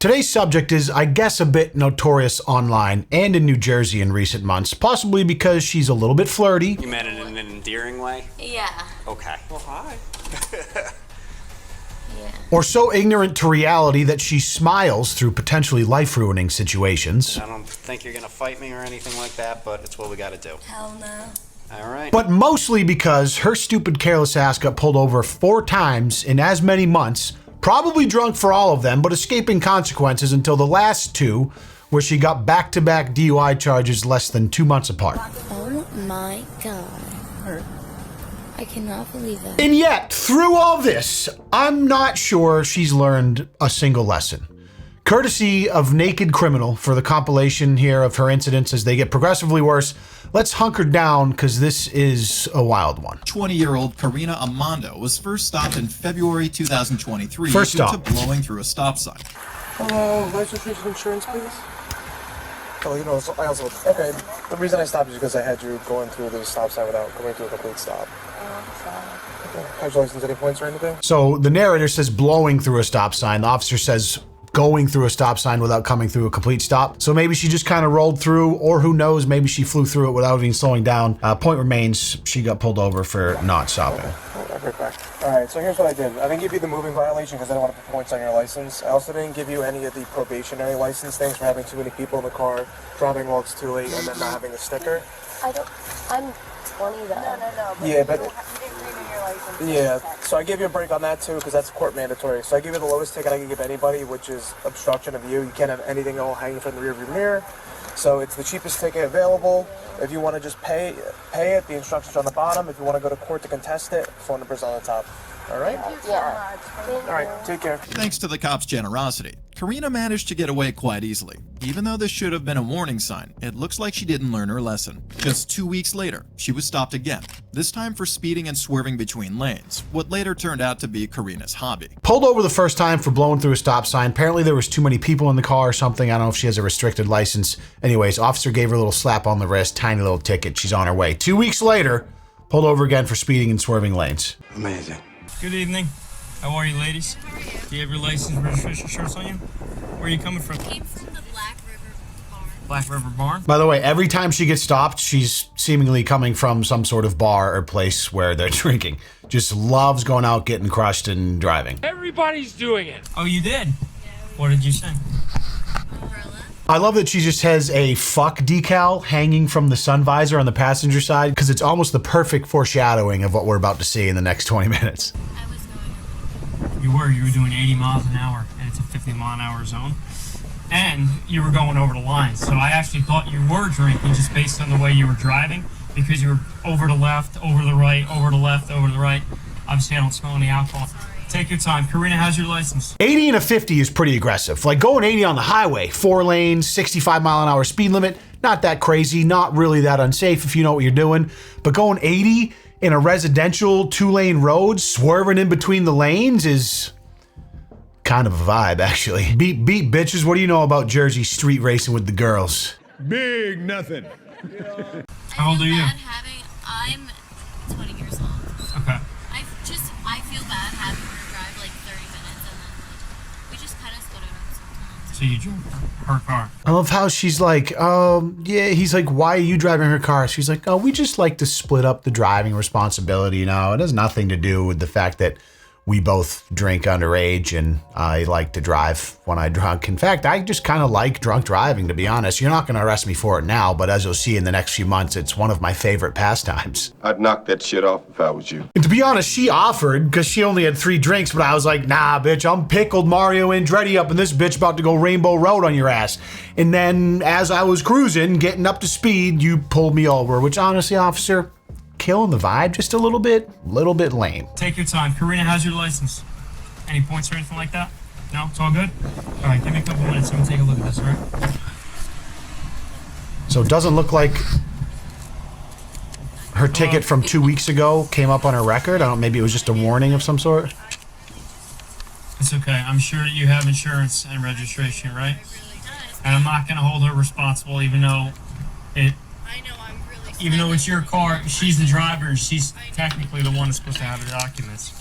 Today's subject is, I guess, a bit notorious online and in New Jersey in recent months, possibly because she's a little bit flirty. You meant it in an endearing way? Yeah. Okay. Well, hi. Yeah. Or so ignorant to reality that she smiles through potentially life-ruining situations. I don't think you're gonna fight me or anything like that, but it's what we gotta do. Hell no. All right. But mostly because her stupid careless ass got pulled over 4 times in as many months, probably drunk for all of them, but escaping consequences until the last 2, where she got back-to-back DUI charges less than 2 months apart. Oh my god. I cannot believe it. And yet, through all this, I'm not sure she's learned a single lesson. Courtesy of Naked Criminal for the compilation here of her incidents as they get progressively worse, let's hunker down because this is a wild one. 20-year-old Karina Amando was first stopped in February 2023 First due to stop. blowing through a stop sign. License and insurance, please. Oh, you know, I also, okay. The reason I stopped is because I had you going through the stop sign without going through a complete stop. Okay. Have your license, any points or anything? So the narrator says blowing through a stop sign. The officer says going through a stop sign without coming through a complete stop. So maybe she just kind of rolled through, or who knows, maybe she flew through it without even slowing down. Point remains, she got pulled over for not stopping. I'll be back. Alright, so here's what I did. I didn't give you the moving violation because I don't want to put points on your license. I also didn't give you any of the probationary license things for having too many people in the car, driving while it's too late, and then not having the sticker. I'm 20 though. No. Yeah, but... You didn't renew your license. Yeah, so I gave you a break on that too because that's court mandatory. So I give you the lowest ticket I can give anybody, which is obstruction of view. You can't have anything all hanging from the rear of your mirror. So it's the cheapest ticket available. If you want to just pay it, the instructions are on the bottom. If you want to go to court to contest it, phone number's on the top. All right? Thank you so much. All right, take care. Thanks to the cops' generosity, Karina managed to get away quite easily. Even though this should have been a warning sign, it looks like she didn't learn her lesson. Just 2 weeks later, she was stopped again, this time for speeding and swerving between lanes, what later turned out to be Karina's hobby. Pulled over the first time for blowing through a stop sign. Apparently there was too many people in the car or something. I don't know if she has a restricted license. Anyways, officer gave her a little slap on the wrist, tiny little ticket. She's on her way. 2 weeks later, pulled over again for speeding and swerving lanes. Amazing. Good evening. How are you, ladies? Do you have your license and registration shirts on you? Where are you coming from? Came from the Black River Barn. Black River Barn? By the way, every time she gets stopped, she's seemingly coming from some sort of bar or place where they're drinking. Just loves going out, getting crushed, and driving. Everybody's doing it. Oh, you did? What did you say? Umbrella. I love that she just has a fuck decal hanging from the sun visor on the passenger side because it's almost the perfect foreshadowing of what we're about to see in the next 20 minutes. I was going over. You were doing 80 miles an hour, and it's a 50-mile-an-hour zone. And you were going over the line. So I actually thought you were drinking just based on the way you were driving, because you were over the left, over the right, over the left, over the right. Obviously, I don't smell any alcohol. Take your time. Karina, how's your license? 80 and a 50 is pretty aggressive. Like going 80 on the highway, 4 lanes, 65-mile-an-hour speed limit, not that crazy, not really that unsafe if you know what you're doing. But going 80 in a residential 2-lane road, swerving in between the lanes is kind of a vibe, actually. Beat bitches, what do you know about Jersey street racing with the girls? Big nothing. How old are you? I'm 20 years old. Okay. I feel bad having her drive like 30 minutes and then we just kind of split it up sometimes. So you drove her car. I love how she's like, yeah, he's like, why are you driving her car? She's like, oh, we just like to split up the driving responsibility. You know, it has nothing to do with the fact that we both drink underage and I like to drive when I drunk. In fact, I just kind of like drunk driving, to be honest. You're not going to arrest me for it now, but as you'll see in the next few months, it's one of my favorite pastimes. I'd knock that shit off if I was you. And to be honest, she offered because she only had 3 drinks, but I was like, nah, bitch, I'm pickled Mario Andretti up and this bitch about to go Rainbow Road on your ass. And then as I was cruising, getting up to speed, you pulled me over, which honestly, officer, killing the vibe just a little bit lame. Take your time. Karina, how's your license? Any points or anything like that? No? It's all good? All right, give me a couple minutes. I'm going to take a look at this, all right? So it doesn't look like her ticket from 2 weeks ago came up on her record. I don't, maybe it was just a warning of some sort. It's okay. I'm sure you have insurance and registration, right? It really does. And I'm not going to hold her responsible, even though it's your car. She's the driver, and she's technically the one that's supposed to have the documents.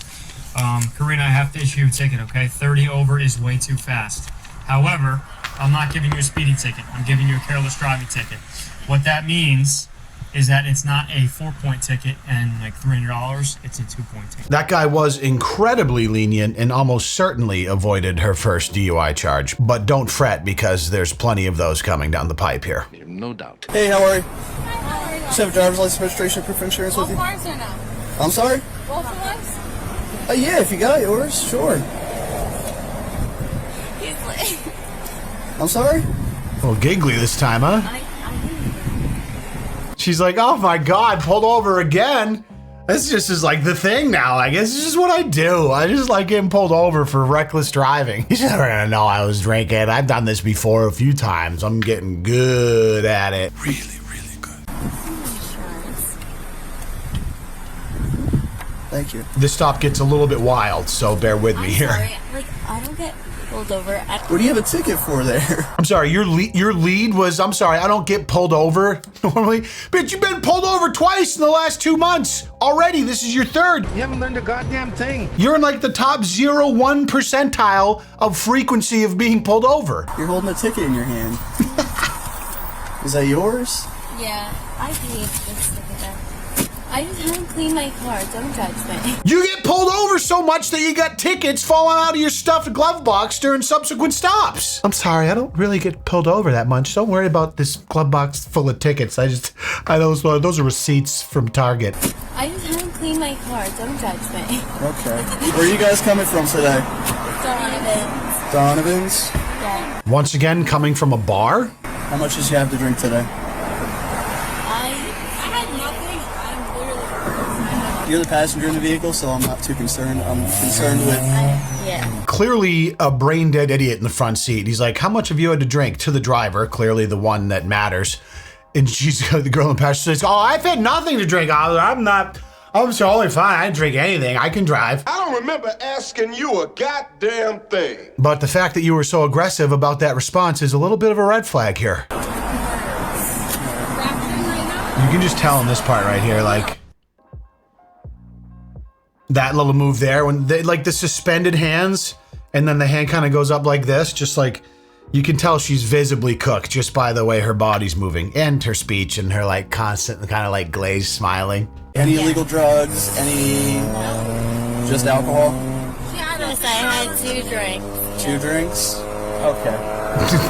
Karina, I have to issue you a ticket, okay? 30 over is way too fast. However, I'm not giving you a speeding ticket. I'm giving you a careless driving ticket. What that means is that it's not a 4-point ticket and like $300. It's a 2-point ticket. That guy was incredibly lenient and almost certainly avoided her first DUI charge. But don't fret, because there's plenty of those coming down the pipe here. No doubt. Hey, how are you? How are you? Just have a driver's license, registration, proof of insurance with Both you? cars or no? I'm sorry? Both of us? Yeah, if you got yours, sure. He's like... I'm sorry? A little giggly this time, huh? She's like, oh my God, pulled over again. This just is like the thing now. I guess it's just what I do. I just like getting pulled over for reckless driving. He's never gonna know I was drinking. I've done this before a few times. I'm getting good at it. Really, really good. Thank you. This stop gets a little bit wild, so bear with me I'm here. sorry. Like, I don't get pulled over. What do you have a ticket for there? I'm sorry, your lead was, I'm sorry, I don't get pulled over normally. Bitch, you've been pulled over twice in the last 2 months already. This is your third. You haven't learned a goddamn thing. You're in like the top 0.1 percentile of frequency of being pulled over. You're holding a ticket in your hand. Is that yours? Yeah, I hate this ticket. I just haven't cleaned my car. Don't judge me. You get pulled over so much that you got tickets falling out of your stuffed glove box during subsequent stops. I'm sorry, I don't really get pulled over that much. Don't worry about this glove box full of tickets. those are receipts from Target. I just haven't cleaned my car. Don't judge me. Okay. Where are you guys coming from today? Donovan's. Donovan's? Yeah. Once again, coming from a bar? How much did you have to drink today? I had nothing. I'm literally... You're the passenger in the vehicle, so I'm not too concerned. I'm concerned with... Yeah. Clearly a brain dead idiot in the front seat. He's like, how much have you had to drink? To the driver, clearly the one that matters. And she's the girl in the passenger says, oh, I've had nothing to drink. I'm totally fine. I didn't drink anything. I can drive. I don't remember asking you a goddamn thing. But the fact that you were so aggressive about that response is a little bit of a red flag here. You can just tell in this part right here, like that little move there when they like the suspended hands and then the hand kind of goes up like this, just like you can tell she's visibly cooked just by the way her body's moving and her speech and her like constant kind of like glazed smiling. Any illegal drugs? Any... Just alcohol? Yes, I had 2 drinks. 2 drinks? Okay.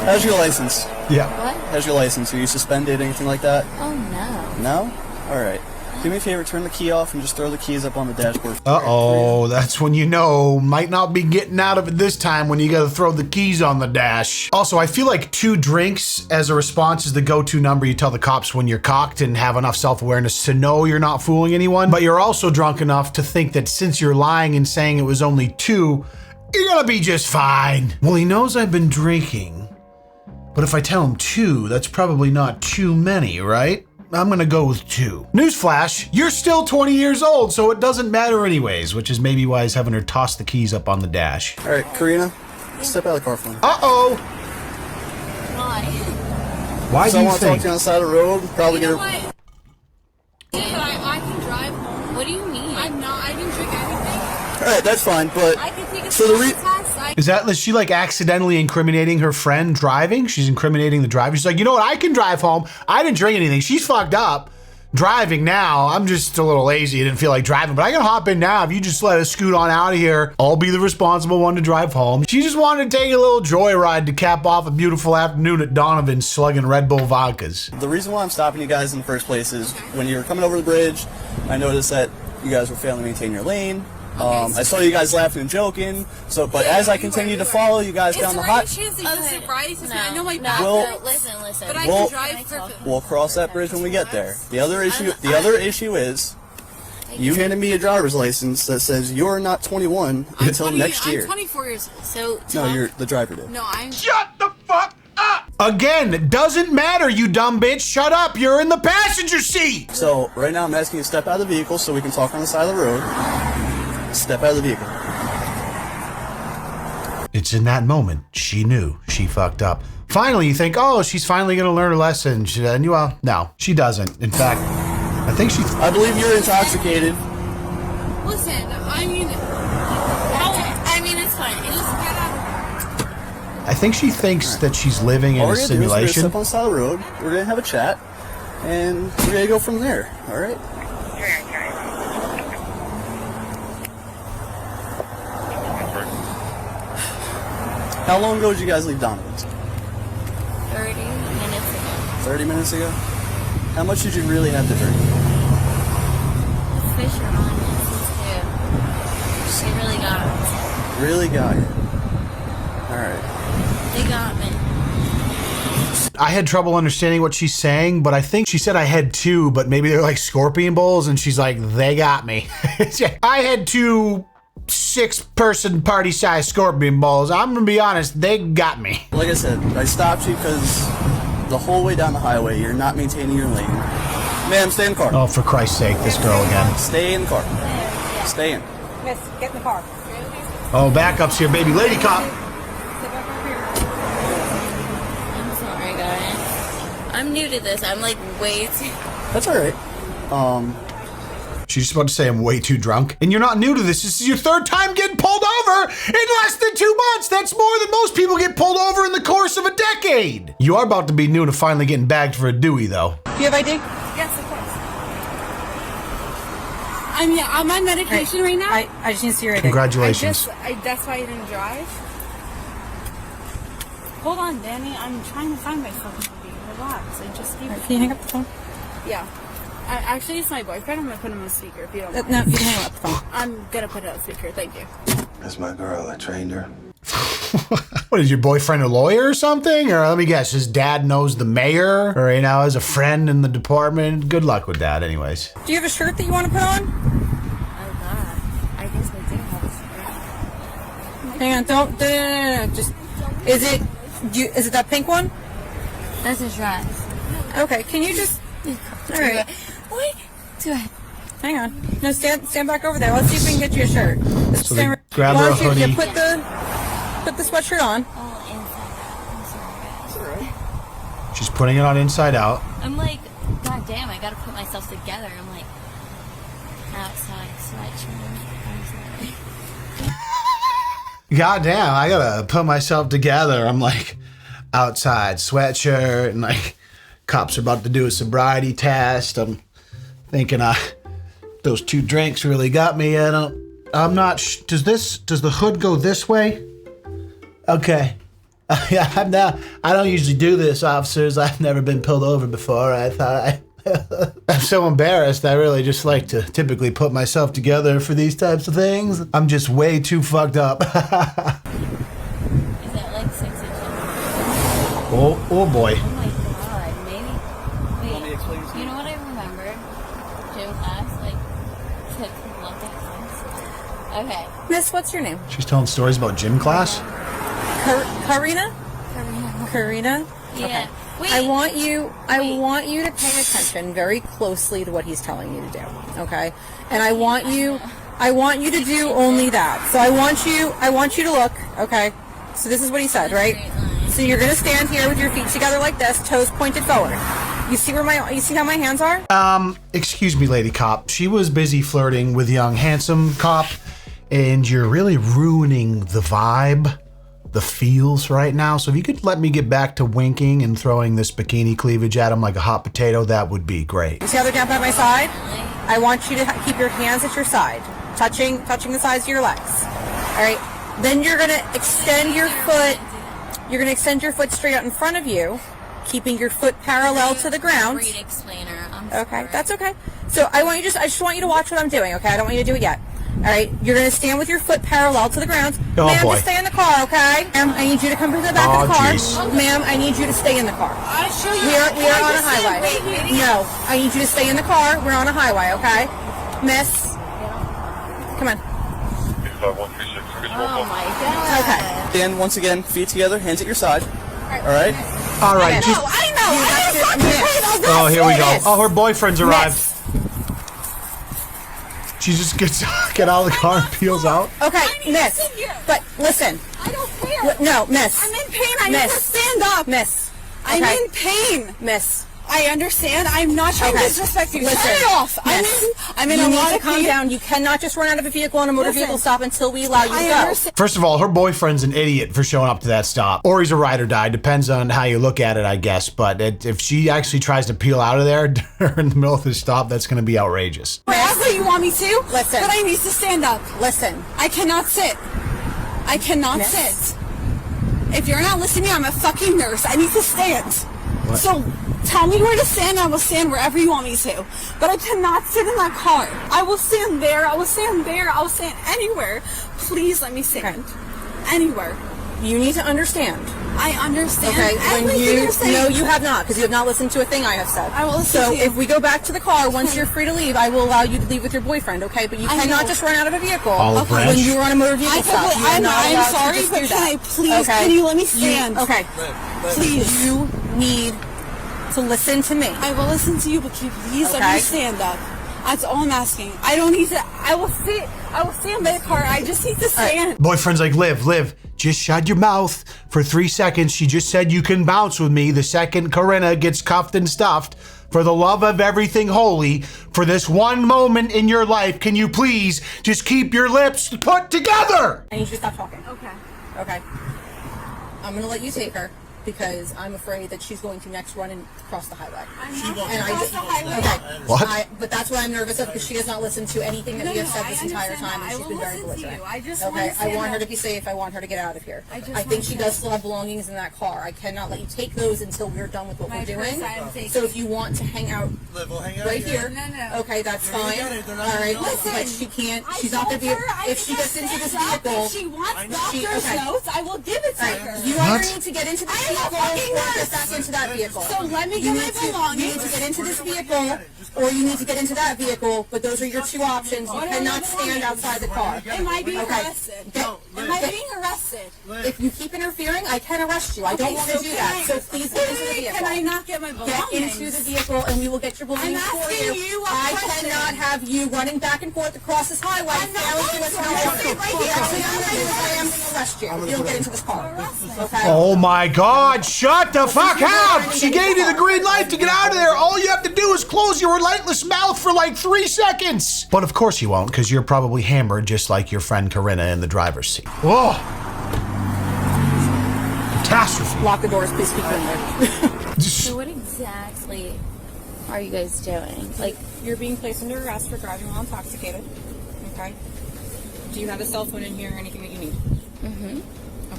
How's your license? Yeah. What? How's your license? Are you suspended, anything like that? Oh, no. No? Alright. Do me a favor, turn the key off and just throw the keys up on the dashboard. Uh-oh, that's when you know might not be getting out of it this time when you gotta throw the keys on the dash. Also, I feel like 2 drinks as a response is the go-to number you tell the cops when you're cocked and have enough self-awareness to know you're not fooling anyone, but you're also drunk enough to think that since you're lying and saying it was only 2, you're gonna be just fine. Well, he knows I've been drinking, but if I tell him 2, that's probably not too many, right? I'm gonna go with 2. Newsflash, you're still 20 years old, so it doesn't matter anyways, which is maybe why he's having her toss the keys up on the dash. Alright, Karina, step out of the car for me. Uh-oh! Why? Why do you Someone talk to think? you on the side of the road, probably You know get what? I can drive home. What do you mean? I didn't drink anything. Alright, that's fine, but I can take a So the smell re- test. Is she like accidentally incriminating her friend driving? She's incriminating the driver. She's like, you know what? I can drive home. I didn't drink anything. She's fucked up driving now. I'm just a little lazy. I didn't feel like driving, but I can hop in now. If you just let us scoot on out of here, I'll be the responsible one to drive home. She just wanted to take a little joyride to cap off a beautiful afternoon at Donovan's slugging Red Bull vodkas. the reason why I'm stopping you guys in the first place is when you were coming over the bridge, I noticed that you guys were failing to maintain your lane. I saw you guys laughing and joking. But as I continue to follow you guys down the hot, I know my No, back Well- no, listen. but I Well- can drive perfectly. we'll cross that bridge when we get there. The other issue is you handed me a driver's license that says you're not 21 until next year. I'm 24 years old. So, No, you're the driver did. No, I'm... Shut the fuck up! Again, it doesn't matter, you dumb bitch. Shut up. You're in the passenger seat. So right now I'm asking you to step out of the vehicle so we can talk on the side of the road. Step out of the vehicle. It's in that moment she knew she fucked up. Finally, you think, oh, she's finally gonna learn her lesson. Well, no, she doesn't. In fact, I think she... I believe you're intoxicated. Listen, I mean, it's fine. It's just get out. I think she thinks that she's living in All a we're gonna do is we're gonna simulation. step on the side of the road. We're gonna have a chat, and we're gonna go from there. All right. How long ago did you guys leave Donovan's? 30 minutes ago. 30 minutes ago? How much did you really have to drink? The fish are on this too. They really got us. Really got you. Alright. They got me. I had trouble understanding what she's saying, but I think she said I had 2, but maybe they're like scorpion bowls, and she's like, they got me. I had 2 6-person party-sized scorpion bowls. I'm gonna be honest, they got me. Like I said, I stopped you because the whole way down the highway, you're not maintaining your lane. Ma'am, stay in the car. Oh, for Christ's sake, this girl again. Stay in the car. Stay in. Miss, get in the car. Oh, backup's here, baby. Lady cop. I'm sorry, guys. I'm new to this. I'm like way too. That's alright. She's just about to say I'm way too drunk. And you're not new to this. This is your 3rd time getting pulled over in less than 2 months. That's more than most people get pulled over in the course of a decade. You are about to be new to finally getting bagged for a Dewey, though. Do you have ID? Yes, of course. I'm on medication right now. I just need to see your ID. Congratulations. That's why I didn't drive. Hold on, Danny. I'm trying to find my fucking ID. Relax. I just gave it. Can you hang up the phone? Yeah. Actually, it's my boyfriend. I'm gonna put him on speaker if you don't mind. No, you can hang up the phone. I'm gonna put it on speaker. Thank you. That's my girl. I trained her. What is your boyfriend, a lawyer or something? Or let me guess, his dad knows the mayor? Or, you know, has a friend in the department? Good luck with that, anyways. Do you have a shirt that you want to put on? Oh God. I guess I do have a shirt. Hang on, don't. No. Just. Is it that pink one? That's a dress. Okay, can you just. Alright. What? Do I? Hang on. No, stand back over there. Let's see if we can get you a shirt. So they grab Why her a don't you hoodie. put the sweatshirt on. Oh, inside out. I'm sorry, guys. She's putting it on inside out. I'm like, God damn, I gotta put myself together. I'm like, outside sweatshirt. I'm sorry. God damn, I gotta put myself together. I'm like, outside sweatshirt, and like, cops are about to do a sobriety test. I'm thinking, those 2 drinks really got me. I'm not. Does the hood go this way? Okay. Yeah, I don't usually do this, officers. I've never been pulled over before. I thought I'm so embarrassed. I really just like to typically put myself together for these types of things. I'm just way too fucked up. Is that like 6 inches? Oh boy. Oh my God, maybe. Wait, you know what I remembered? Gym class, like, to look at this. Okay. Miss, what's your name? She's telling stories about gym class. Karina? Karina? Yeah. Okay. Wait. I want you to pay attention very closely to what he's telling you to do. Okay? And I want you to do only that. So I want you to look, okay? So this is what he said, right? So you're gonna stand here with your feet together like this, toes pointed forward. You see how my hands are? Excuse me, lady cop. She was busy flirting with young handsome cop, and you're really ruining the vibe, the feels right now. So if you could let me get back to winking and throwing this bikini cleavage at him like a hot potato, that would be great. You see how they're down by my side? I want you to keep your hands at your side, touching the sides of your legs. All right. Then you're gonna extend your foot. You're gonna extend your foot straight out in front of you, keeping your foot parallel to the ground. Great explainer. Okay, that's okay. So I just want you to watch what I'm doing. Okay, I don't want you to do it yet. All right, you're gonna stand with your foot parallel to the ground. Oh, Ma'am, boy. just stay in the car, okay? Ma'am, I need you to come to the back of the car. Jeez. Ma'am, I need you to stay in the car. I'll show you. We are on a highway. No, I need you to stay in the car. We're on a highway, okay? Miss, come on. Oh my God. Okay. And once again, feet together, hands at your side. Alright? All right. She's, oh, here we go. Oh, her boyfriend's arrived. Miss. She just gets get out of the car and peels out. Okay, miss. But listen. I don't care. No, miss. I'm in pain. I Miss. need to stand up. Miss. I'm Okay. in pain. Miss. I understand. I'm not trying to disrespect you. Listen, Turn it off. yes. I'm in you a need lot to of calm pain. down. You cannot just run out of a vehicle on a motor vehicle stop until we allow you to go. First of all, her boyfriend's an idiot for showing up to that stop. Or he's a ride or die. Depends on how you look at it, I guess. But if she actually tries to peel out of there in the middle of the stop, that's going to be outrageous. Wherever you want me to. Listen. But I need to stand up. Listen. I cannot sit. I cannot sit. If you're not listening to me, I'm a fucking nurse. I need to stand. So tell me where to stand. I will stand wherever you want me to. But I cannot sit in that car. I will stand there. I will stand there. I will stand anywhere. Please let me stand. Anywhere. You need to understand. I understand. Okay, everything you're saying. No, you have not, because you have not listened to a thing I have said. I will listen so to you. if we go back to the car, once you're free to leave, I will allow you to leave with your boyfriend, okay? But you cannot just run out of a vehicle when you are on a motor vehicle stop. I'm sorry, but can I please, can you let me stand? Okay. Please. You need to listen to me. I will listen to you, but can you please let me stand up? That's all I'm asking. I don't need to. I will stand by the car. I just need to stand. Boyfriend's like, Liv, just shut your mouth for 3 seconds. She just said you can bounce with me the second Corinna gets cuffed and stuffed. For the love of everything holy, for this one moment in your life, can you please just keep your lips put together? I need you to stop talking. Okay. Okay. I'm going to let you take her because I'm afraid that she's going to next run and cross the highway. I'm not going to cross the highway. Okay. What? But that's what I'm nervous of because she has not listened to anything that we have said this entire time, and she's been very belligerent. Okay, I want her to be safe. I want her to get out of here. I think she does still have belongings in that car. I cannot let you take those until we're done with what we're doing. So if you want to hang out right here, okay, that's fine. All right, but she can't. She's not going to be. If she gets into this vehicle, she wants doctor's notes. I will give it to her. You either need to get into this vehicle or get back into that vehicle. So let me get my belongings. You need to get into this vehicle or you need to get into that vehicle, but those are your two options. You cannot stand outside the car. Am I being arrested? Am I being arrested? If you keep interfering, I can arrest you. I don't want to do that. So please get into the vehicle. Can I not get my belongings? Get into the vehicle and we will get your belongings for you. I cannot have you running back and forth across this highway. I'm not going to I am going to arrest you. You don't get into this car. Okay? Oh my God, shut the fuck up! She gave you the green light to get out of there. All you have to do is close your relentless mouth for like 3 seconds. But of course you won't, because you're probably hammered just like your friend Corinna in the driver's seat. Whoa. Catastrophe. Lock the doors, please keep in there. So what exactly are you guys doing? Like, You're being placed under arrest for driving while intoxicated. Okay? Do you have a cell phone in here or anything that you need? mm-hmm.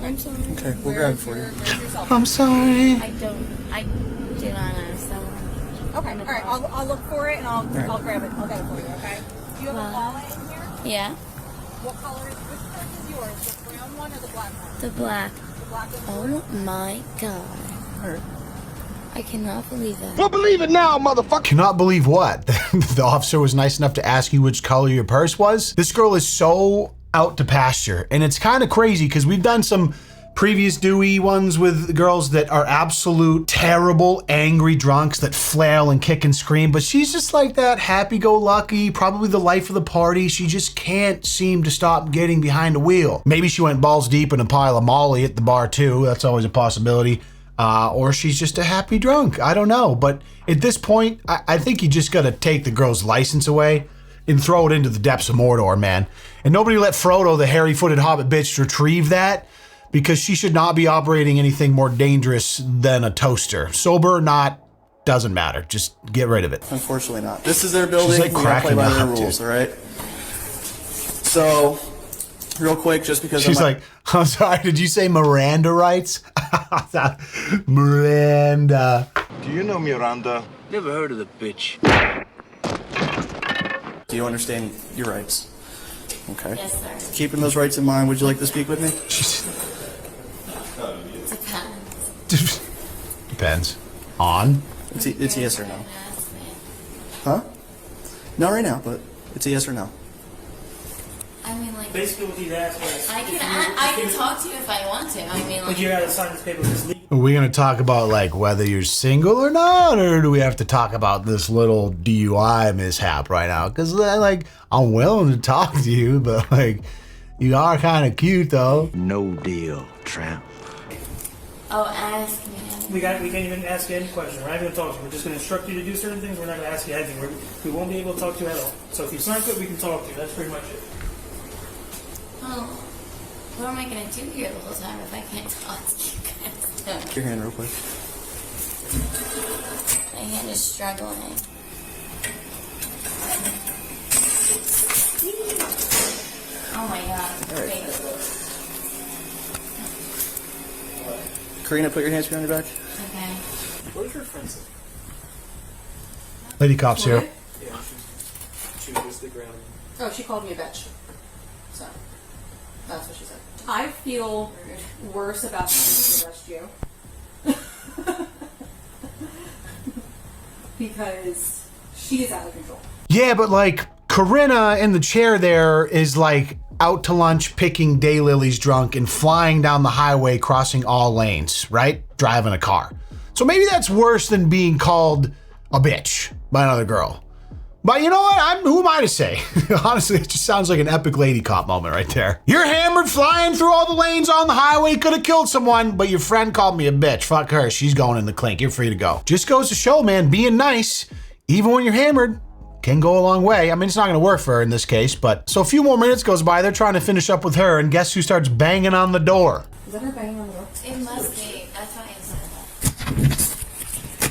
I'm sorry. Okay, we'll grab it for you. Where's your cell phone? I'm sorry. I do not understand. Okay, all right. I'll look for it and I'll grab it. I'll get it for you. Okay. Do you have a wallet in here? Yeah, What color is which purse is yours? The brown one or the black one? the black. The black one. Oh my God. I cannot believe that. Well, believe it now, motherfucker. Cannot believe what? The officer was nice enough to ask you which color your purse was? This girl is so out to pasture. And it's kind of crazy because we've done some previous Dewey ones with girls that are absolute terrible, angry drunks that flail and kick and scream. But she's just like that happy-go-lucky, probably the life of the party. She just can't seem to stop getting behind the wheel. Maybe she went balls deep in a pile of Molly at the bar too. That's always a possibility. Or she's just a happy drunk. I don't know. But at this point, I think you just got to take the girl's license away and throw it into the depths of Mordor, man. And nobody let Frodo, the hairy-footed hobbit bitch, retrieve that because she should not be operating anything more dangerous than a toaster. Sober or not, doesn't matter. Just get rid of it. Unfortunately not. This is their building. She's like we gotta play cracking by their up, rules, dude. all right? So, real quick, just because She's like, I'm sorry, did you say Miranda rights? Miranda. Do you know Miranda? Never heard of the bitch. do you understand your rights? Okay. Yes, sir. Keeping those rights in mind, would you like to speak with me? Depends. Depends. On? It's a yes or no. Huh? Not right now, but it's a yes or no. I mean, like, Basically, what he's asking is, I can talk to you if I want to. I mean, would like, you rather sign this paper as legal? Are we going to talk about like whether you're single or not, or do we have to talk about this little DUI mishap right now? Because like I'm willing to talk to you, but like you are kind of cute though. No deal, tramp. Oh, ask me. We can't even ask you any question. We're not going to talk to you. We're just going to instruct you to do certain things. We're not going to ask you anything. We won't be able to talk to you at all. So if you sign to it, we can talk to you. That's pretty much it. Oh, what am I going to do here the whole time if I can't talk to you guys? Get your hand real quick. My hand is struggling. Oh my god. Alright. Okay. Karina, put your hands behind your back. Okay. Where's your friend? Lady cop's here. Yeah, she was stick around. Oh, she called me a bitch. So, that's what she said. I feel worse about having to arrest you. Because she is out of control. Yeah, but like Corinna in the chair there is like out to lunch, picking daylilies drunk and flying down the highway, crossing all lanes, right? Driving a car. So maybe that's worse than being called a bitch by another girl. But you know what? Who am I to say? Honestly, it just sounds like an epic lady cop moment right there. You're hammered, flying through all the lanes on the highway, could have killed someone, but your friend called me a bitch. Fuck her, she's going in the clink. You're free to go. Just goes to show, man, being nice, even when you're hammered, can go a long way. I mean, it's not gonna work for her in this case, but so a few more minutes goes by, they're trying to finish up with her, and guess who starts banging on the door? Is that her banging on the door? It must be. That's why I said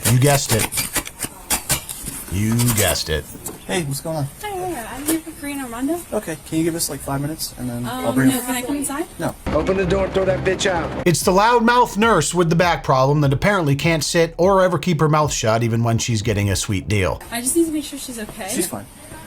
that. You guessed it. You guessed it. Hey, what's going on? Hi, I'm here for Karina Armando. Okay, can you give us like 5 minutes and then I'll bring No, can I come inside? No. Open the door and throw that bitch out. It's the loudmouth nurse with the back problem that apparently can't sit or ever keep her mouth shut even when she's getting a sweet deal. I just need to make sure she's okay. She's fine.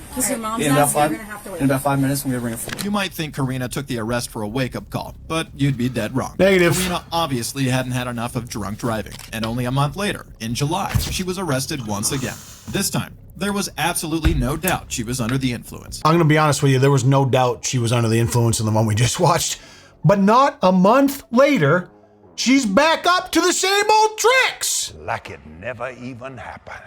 Because her mom's In out, about so you're 5 going to have to wait. in about 5 minutes, I'm gonna bring her. You might think Karina took the arrest for a wake-up call, but you'd be dead wrong. Negative. Karina obviously hadn't had enough of drunk driving, and only a month later, in July, she was arrested once again. This time, there was absolutely no doubt she was under the influence. I'm gonna be honest with you, there was no doubt she was under the influence in the one we just watched. But not a month later, she's back up to the same old tricks. Like it never even happened.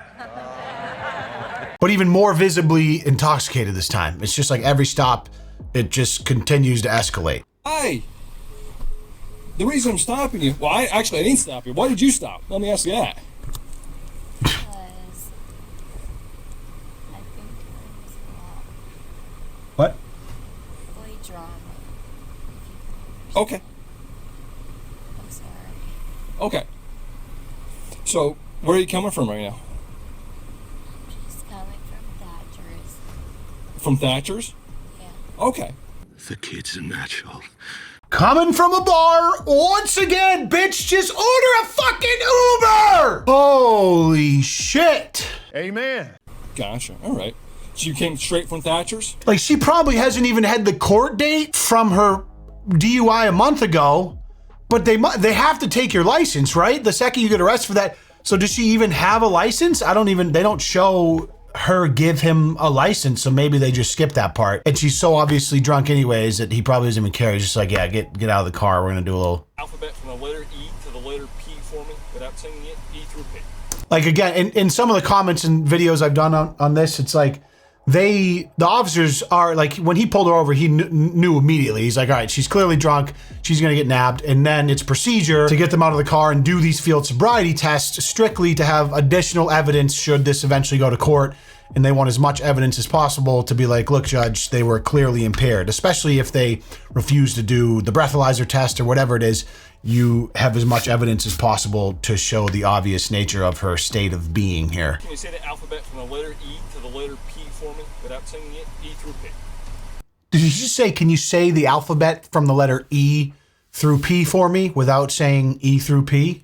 But even more visibly intoxicated this time. It's just like every stop, it just continues to escalate. Hey, the reason I'm stopping you, well, I didn't stop you. Why did you stop? Let me ask you that. Because I think there was a lot What? of boy drama. Okay, I'm sorry. okay. So, where are you coming from right now? Just coming from Thatcher's. From Thatcher's? Yeah. Okay. The kid's a natural. Coming from a bar, once again, bitch, just order a fucking Uber! Holy shit. Amen. Gotcha. All right. So you came straight from Thatcher's? Like, she probably hasn't even had the court date from her DUI a month ago, but they have to take your license, right? The second you get arrested for that. So does she even have a license? They don't show her give him a license, so maybe they just skipped that part. And she's so obviously drunk anyways that he probably doesn't even care. He's just like, yeah, get out of the car. We're gonna do a little Alphabet from the letter E to the letter P for me without singing it, E through P. like, again, in some of the comments and videos I've done on this, it's like the officers are like, when he pulled her over, he knew immediately. He's like, all right, she's clearly drunk. She's going to get nabbed. And then it's procedure to get them out of the car and do these field sobriety tests strictly to have additional evidence should this eventually go to court. And they want as much evidence as possible to be like, look, judge, they were clearly impaired, especially if they refuse to do the breathalyzer test or whatever it is. You have as much evidence as possible to show the obvious nature of her state of being here. Can you say the alphabet from the letter E to the letter P for me without singing it, E through P? Did you just say, can you say the alphabet from the letter E through P for me without saying E through P?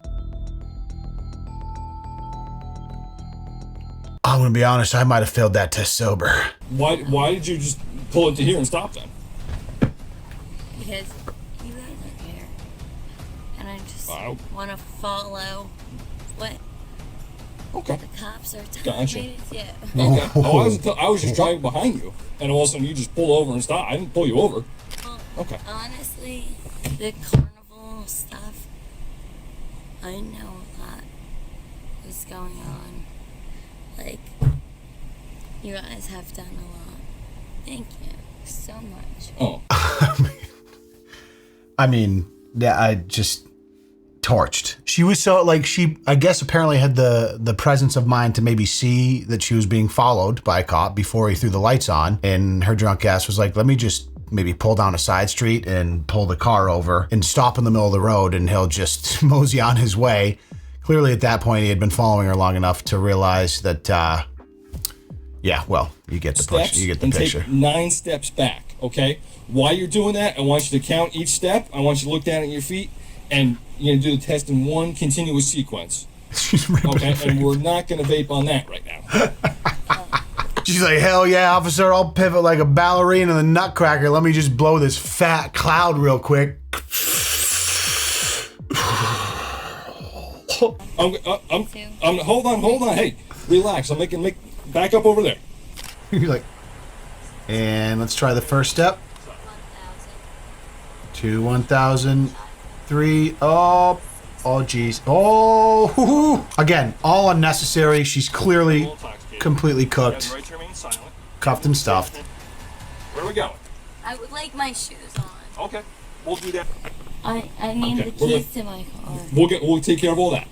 I'm gonna be honest, I might have failed that test sober. Why did you just pull into here and stop then? Because you guys are here. And I just Wow. want to follow what Okay. the cops are telling Gotcha. me to do. Okay. Oh, I was just driving behind you, and all of a sudden you just pull over and stop. I didn't pull you over. Well, Okay. honestly, the carnival stuff, I know a lot is going on. Like, you guys have done a lot. Thank you so much. Oh. I mean, yeah, I just torched. She was so like I guess apparently had the presence of mind to maybe see that she was being followed by a cop before he threw the lights on, and her drunk ass was like, let me just maybe pull down a side street and pull the car over and stop in the middle of the road, and he'll just mosey on his way. Clearly at that point he had been following her long enough to realize that yeah, well, you get the push, you get the picture. Take 9 steps back, okay? While you're doing that, I want you to count each step. I want you to look down at your feet, and you're gonna do the test in one continuous sequence. Okay, and we're not gonna vape on that right now. She's like, hell yeah, officer, I'll pivot like a ballerina in the Nutcracker. Let me just blow this fat cloud real quick. Hold on. Hey, relax. Back up over there. You're like, and let's try the first step. 2, 1,000, 3, oh, geez. Oh, again, all unnecessary. She's clearly completely cooked, cuffed and stuffed. Where are we going? I would like my shoes on. Okay, we'll do that. I need the keys to my car. We'll take care of all that.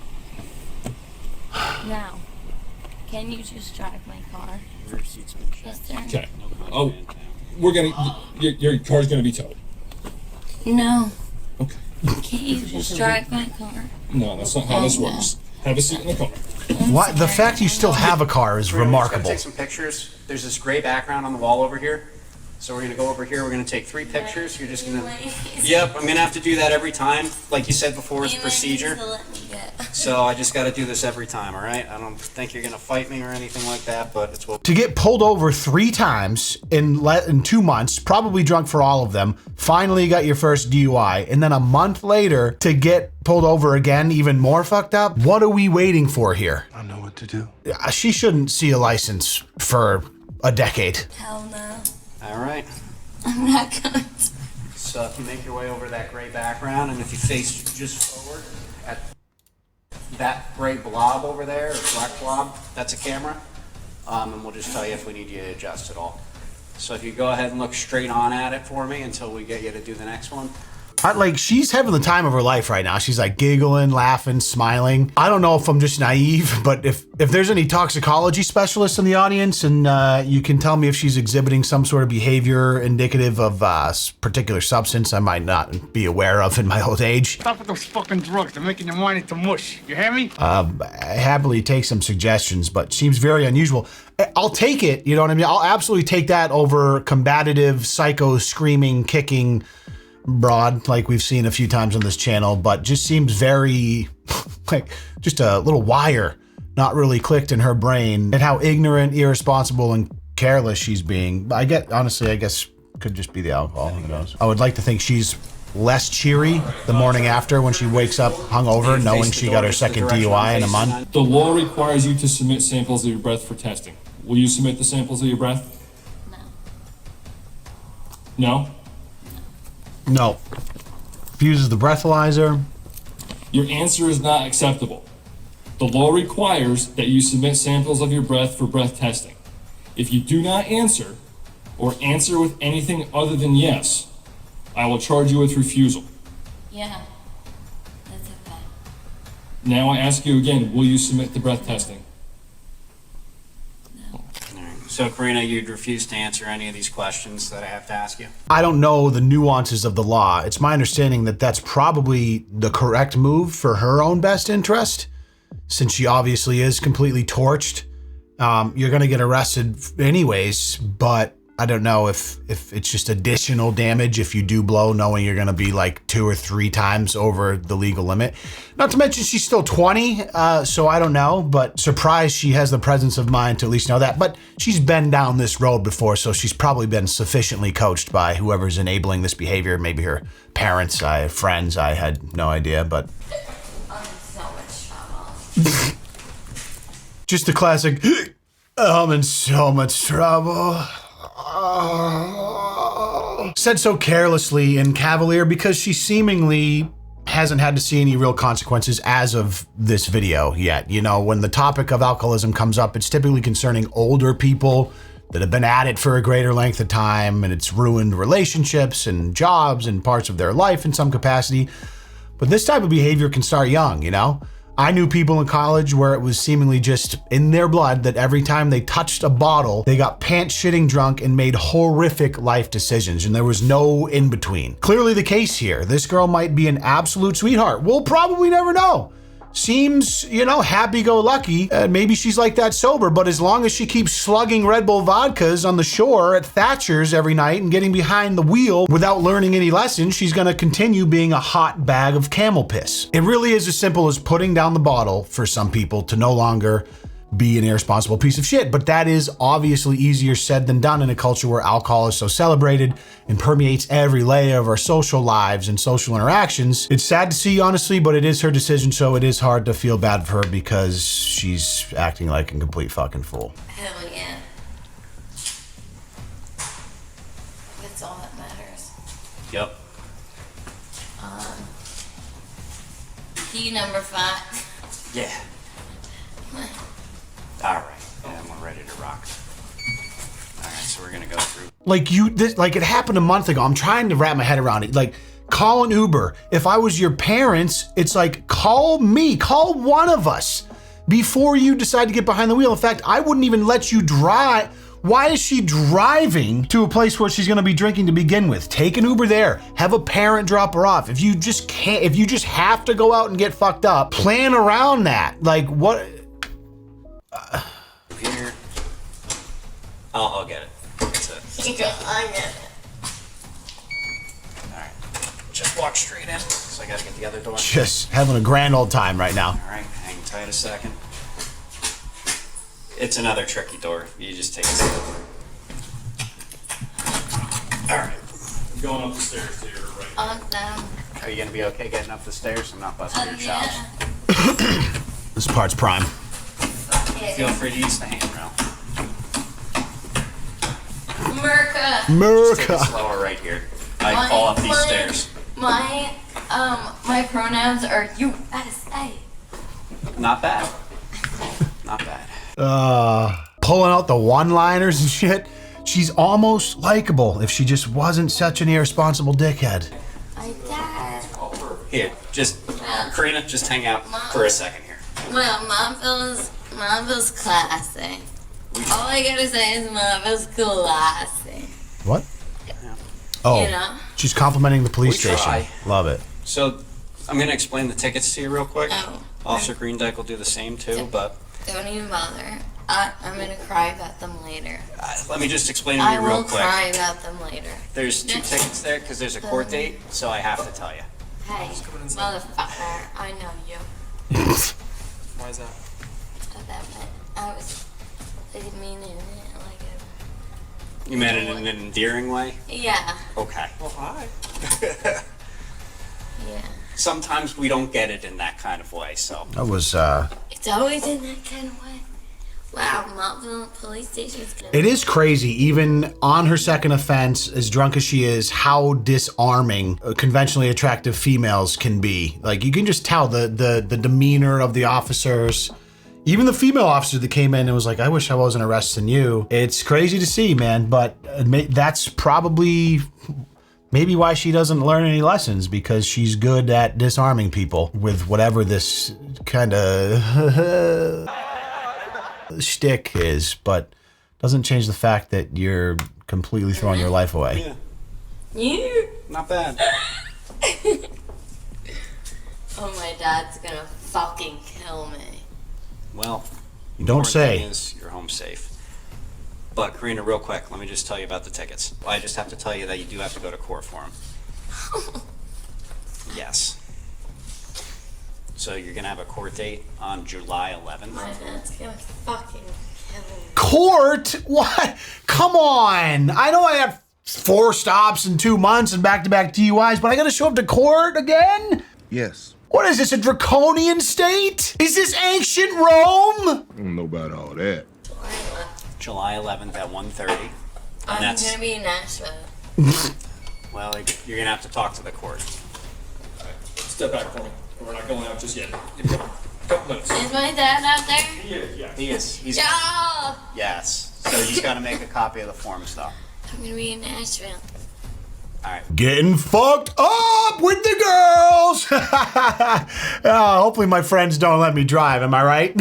Now, can you just drive my car? Yes, sir. Okay. Oh, your car's gonna be towed. No. Okay. Can't you just drive my car? No, that's not how this works. Have a seat in the car. What? The fact you still have a car is remarkable. Take some pictures. There's this gray background on the wall over here. So we're going to go over here. We're going to take 3 pictures. You're just going to... Yep, I'm going to have to do that every time. Like you said before, it's procedure. So I just got to do this every time, all right? I don't think you're going to fight me or anything like that, but it's what... To get pulled over 3 times in 2 months, probably drunk for all of them, finally got your first DUI, and then a month later to get pulled over again, even more fucked up? What are we waiting for here? I know what to do. She shouldn't see a license for a decade. Hell no. All right. I'm not going to. So if you make your way over that gray background, and if you face just forward at that gray blob over there, or black blob, that's a camera. And we'll just tell you if we need you to adjust at all. So if you go ahead and look straight on at it for me until we get you to do the next one. Like, she's having the time of her life right now. She's like giggling, laughing, smiling. I don't know if I'm just naive, but if there's any toxicology specialists in the audience, and you can tell me if she's exhibiting some sort of behavior indicative of a particular substance I might not be aware of in my old age. Stop with those fucking drugs. They're making your mind into mush. You hear me? I happily take some suggestions, but seems very unusual. I'll take it, you know what I mean? I'll absolutely take that over combative, psycho, screaming, kicking broad like we've seen a few times on this channel, but just seems very like just a little wire not really clicked in her brain, and how ignorant, irresponsible, and careless she's being. I guess could just be the alcohol, who knows. I would like to think she's less cheery the morning after when she wakes up hungover knowing she got her second DUI in a month. The law requires you to submit samples of your breath for testing. Will you submit the samples of your breath? No? No. Fuses the breathalyzer. Your answer is not acceptable. The law requires that you submit samples of your breath for breath testing. If you do not answer, or answer with anything other than yes, I will charge you with refusal. Yeah, that's okay. Now I ask you again, will you submit the breath testing? So, Karina, you'd refuse to answer any of these questions that I have to ask you? I don't know the nuances of the law. It's my understanding that that's probably the correct move for her own best interest, since she obviously is completely torched. You're going to get arrested anyways, but I don't know if it's just additional damage if you do blow, knowing you're going to be like 2 or 3 times over the legal limit. Not to mention she's still 20, so I don't know, but surprised she has the presence of mind to at least know that. But she's been down this road before, so she's probably been sufficiently coached by whoever's enabling this behavior, maybe her parents, friends, I had no idea, but... I'm in so much trouble. Just the classic, I'm in so much trouble. Said so carelessly and cavalier because she seemingly hasn't had to see any real consequences as of this video yet. You know, when the topic of alcoholism comes up, it's typically concerning older people that have been at it for a greater length of time, and it's ruined relationships and jobs and parts of their life in some capacity. But this type of behavior can start young, you know? I knew people in college where it was seemingly just in their blood that every time they touched a bottle, they got pants shitting drunk and made horrific life decisions, and there was no in between. Clearly the case here. This girl might be an absolute sweetheart. We'll probably never know. Seems, you know, happy-go-lucky. Maybe she's like that sober, but as long as she keeps slugging Red Bull vodkas on the shore at Thatcher's every night and getting behind the wheel without learning any lessons, she's gonna continue being a hot bag of camel piss. It really is as simple as putting down the bottle for some people to no longer be an irresponsible piece of shit, but that is obviously easier said than done in a culture where alcohol is so celebrated and permeates every layer of our social lives and social interactions. It's sad to see, honestly, but it is her decision, so it is hard to feel bad for her because she's acting like a complete fucking fool. Hell yeah. That's all that matters. Yep. Key number 5. Yeah. All right, and we're ready to rock. All right, so we're gonna go through. Like it happened a month ago. I'm trying to wrap my head around it. Like, call an Uber. If I was your parents, it's like, call me, call one of us before you decide to get behind the wheel. In fact, I wouldn't even let you drive. Why is she driving to a place where she's gonna be drinking to begin with? Take an Uber there, have a parent drop her off. If you just can't, if you just have to go out and get fucked up, plan around that. Like, what? Here. I'll get it. That's it. I get it. Alright. Just walk straight in. So I gotta get the other door. Just having a grand old time right now. Alright, hang tight a second. It's another tricky door. You just take a step. Alright. I'm going up the stairs to your right. Awesome. Are you gonna be okay getting up the stairs? I'm not busting your chops. This part's prime. Feel free to use the handrail. Merca. Just take it slower right here. I fall up these stairs. My pronouns are USA. Not bad. Not bad. Pulling out the one-liners and shit. She's almost likable if she just wasn't such an irresponsible dickhead. My dad. Here, just Karina, just hang out for a second here. Well, Mom feels classy. All I gotta say is Mom feels classy. What? Oh, You know? she's complimenting the police We station. try. Love it. So, I'm gonna explain the tickets to you real quick. Oh. Officer Greendyke will do the same too, but Don't even bother. I'm gonna cry about them later. let me just explain to I you real will quick. cry about them later. There's 2 tickets there because there's a court date, so I have to tell you. Hey, motherfucker, I know you. Why is that? I didn't mean it like a... You meant it in an endearing way? Yeah. Okay. Well, hi. Yeah. Sometimes we don't get it in that kind of way, so. That was, It's always in that kind of way. Wow, Montville police station's good. It is crazy, even on her second offense, as drunk as she is, how disarming conventionally attractive females can be. Like, you can just tell the demeanor of the officers. Even the female officer that came in and was like, I wish I wasn't arresting you. It's crazy to see, man, but that's probably maybe why she doesn't learn any lessons, because she's good at disarming people with whatever this kind of shtick is, but doesn't change the fact that you're completely throwing your life away. You? Not bad. Oh, my dad's gonna fucking kill me. Well, You don't say. Thing is, you're home safe. But Karina, real quick, let me just tell you about the tickets. I just have to tell you that you do have to go to court for them. Yes. So you're gonna have a court date on July 11th. My dad's gonna fucking kill me. Court? What? Come on. I know I had 4 stops in 2 months and back-to-back DUIs, but I gotta show up to court again? Yes. What is this, a draconian state? Is this ancient Rome? I don't know about all that. July 11th at 1:30. I'm gonna be in Nashville. Well, you're gonna have to talk to the court. Step back for me. We're not going out just yet. Give me a couple minutes. Is my dad out there? He is, yeah. He is. He's. Yeah. Yes. So he's got to make a copy of the form stuff. I'm gonna be in Nashville. Getting fucked up with the girls. Hopefully my friends don't let me drive. Am I right?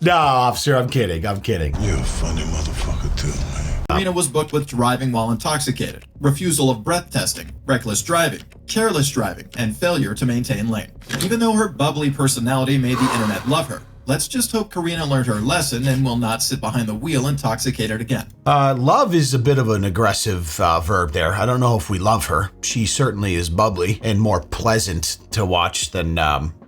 No, officer, I'm kidding. I'm kidding. You're a funny motherfucker too, man. Karina was booked with driving while intoxicated, refusal of breath testing, reckless driving, careless driving, and failure to maintain lane. Even though her bubbly personality made the internet love her, let's just hope Karina learned her lesson and will not sit behind the wheel intoxicated again. Love is a bit of an aggressive verb there. I don't know if we love her. She certainly is bubbly and more pleasant to watch than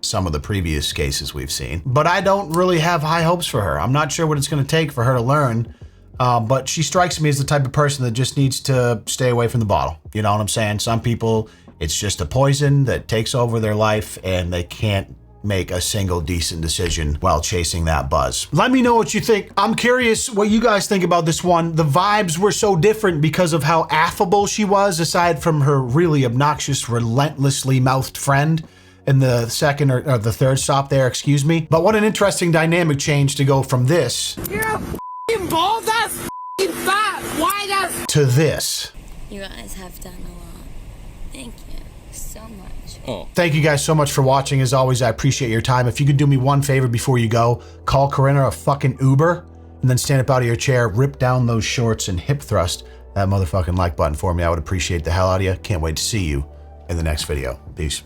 some of the previous cases we've seen. But I don't really have high hopes for her. I'm not sure what it's going to take for her to learn. But she strikes me as the type of person that just needs to stay away from the bottle. You know what I'm saying? Some people, it's just a poison that takes over their life and they can't make a single decent decision while chasing that buzz. Let me know what you think. I'm curious what you guys think about this one. The vibes were so different because of how affable she was, aside from her really obnoxious, relentlessly mouthed friend in the second or the third stop there, excuse me. But what an interesting dynamic change to go from this You're a f***ing bald ass, f***ing fat, white ass to this. You guys have done a lot. Thank you so much. Thank you guys so much for watching. As always, I appreciate your time. If you could do me one favor before you go, call Karina a fucking Uber and then stand up out of your chair, rip down those shorts and hip thrust that motherfucking like button for me. I would appreciate the hell out of you. Can't wait to see you in the next video. Peace.